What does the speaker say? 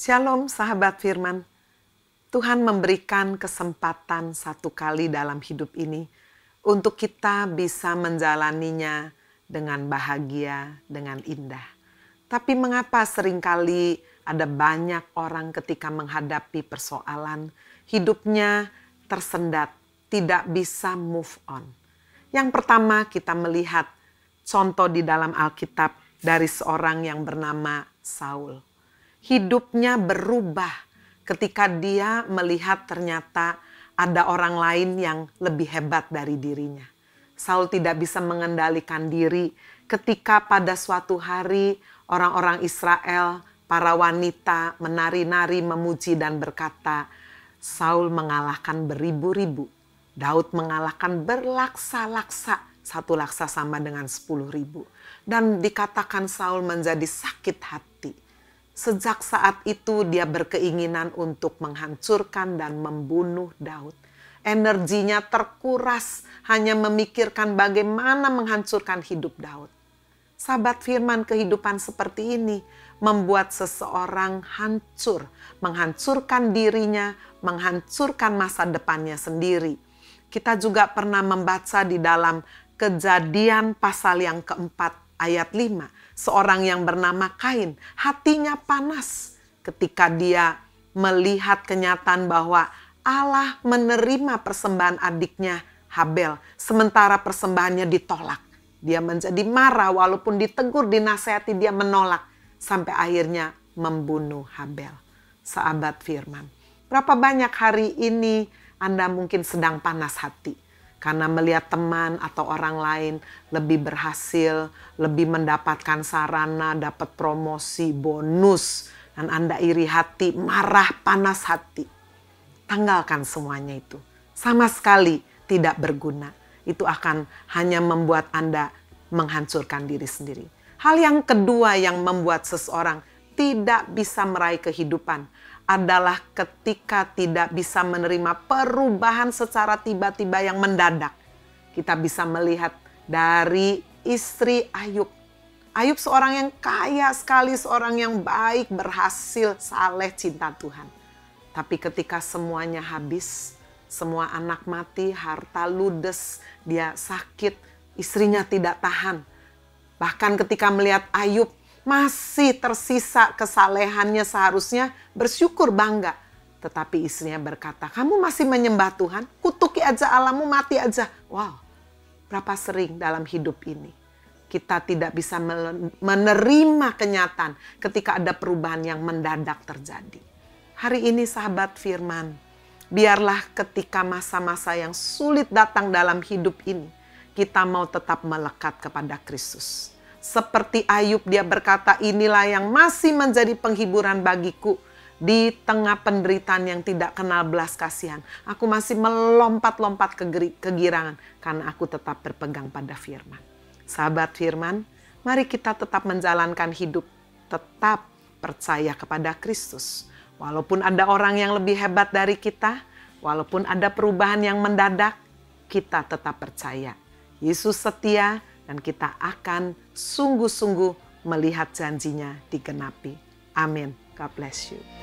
Shalom sahabat firman. Tuhan memberikan kesempatan satu kali dalam hidup ini untuk kita bisa menjalaninya dengan bahagia, dengan indah. Tapi mengapa seringkali ada banyak orang ketika menghadapi persoalan, hidupnya tersendat, tidak bisa move on. Yang pertama kita melihat contoh di dalam Alkitab dari seorang yang bernama Saul. Hidupnya berubah ketika dia melihat ternyata ada orang lain yang lebih hebat dari dirinya. Saul tidak bisa mengendalikan diri ketika pada suatu hari orang-orang Israel, para wanita menari-nari memuji dan berkata, Saul mengalahkan beribu-ribu, Daud mengalahkan berlaksa-laksa, satu laksa sama dengan 10.000. Dan dikatakan Saul menjadi sakit hati. Sejak saat itu dia berkeinginan untuk menghancurkan dan membunuh Daud. Energinya terkuras hanya memikirkan bagaimana menghancurkan hidup Daud. Sahabat firman, kehidupan seperti ini membuat seseorang hancur, menghancurkan dirinya, menghancurkan masa depannya sendiri. Kita juga pernah membaca di dalam Kejadian pasal yang keempat ayat 5. Seorang yang bernama Kain, hatinya panas ketika dia melihat kenyataan bahwa Allah menerima persembahan adiknya Habel, sementara persembahannya ditolak. Dia menjadi marah walaupun ditegur, dinasehati, dia menolak. Sampai akhirnya membunuh Habel. Sahabat firman, berapa banyak hari ini Anda mungkin sedang panas hati karena melihat teman atau orang lain lebih berhasil, lebih mendapatkan sarana, dapat promosi, bonus, dan Anda iri hati, marah, panas hati. Tanggalkan semuanya itu. Sama sekali tidak berguna. Itu akan hanya membuat Anda menghancurkan diri sendiri. Hal yang kedua yang membuat seseorang tidak bisa meraih kehidupan adalah ketika tidak bisa menerima perubahan secara tiba-tiba yang mendadak. Kita bisa melihat dari istri Ayub. Ayub seorang yang kaya sekali, seorang yang baik, berhasil, saleh, cinta Tuhan. Tapi ketika semuanya habis, semua anak mati, harta ludes, dia sakit, istrinya tidak tahan. Bahkan ketika melihat Ayub, masih tersisa kesalehannya, seharusnya bersyukur bangga. Tetapi istrinya berkata, kamu masih menyembah Tuhan? Kutuki aja Allahmu, mati aja. Wow, berapa sering dalam hidup ini kita tidak bisa menerima kenyataan ketika ada perubahan yang mendadak terjadi. Hari ini sahabat firman, biarlah ketika masa-masa yang sulit datang dalam hidup ini, kita mau tetap melekat kepada Kristus. Seperti Ayub, dia berkata, inilah yang masih menjadi penghiburan bagiku di tengah penderitaan yang tidak kenal belas kasihan. Aku masih melompat-lompat kegirangan karena aku tetap berpegang pada firman. Sahabat firman, mari kita tetap menjalankan hidup, tetap percaya kepada Kristus. Walaupun ada orang yang lebih hebat dari kita, walaupun ada perubahan yang mendadak, kita tetap percaya. Yesus setia, dan kita akan sungguh-sungguh melihat janjinya digenapi. Amin. God bless you.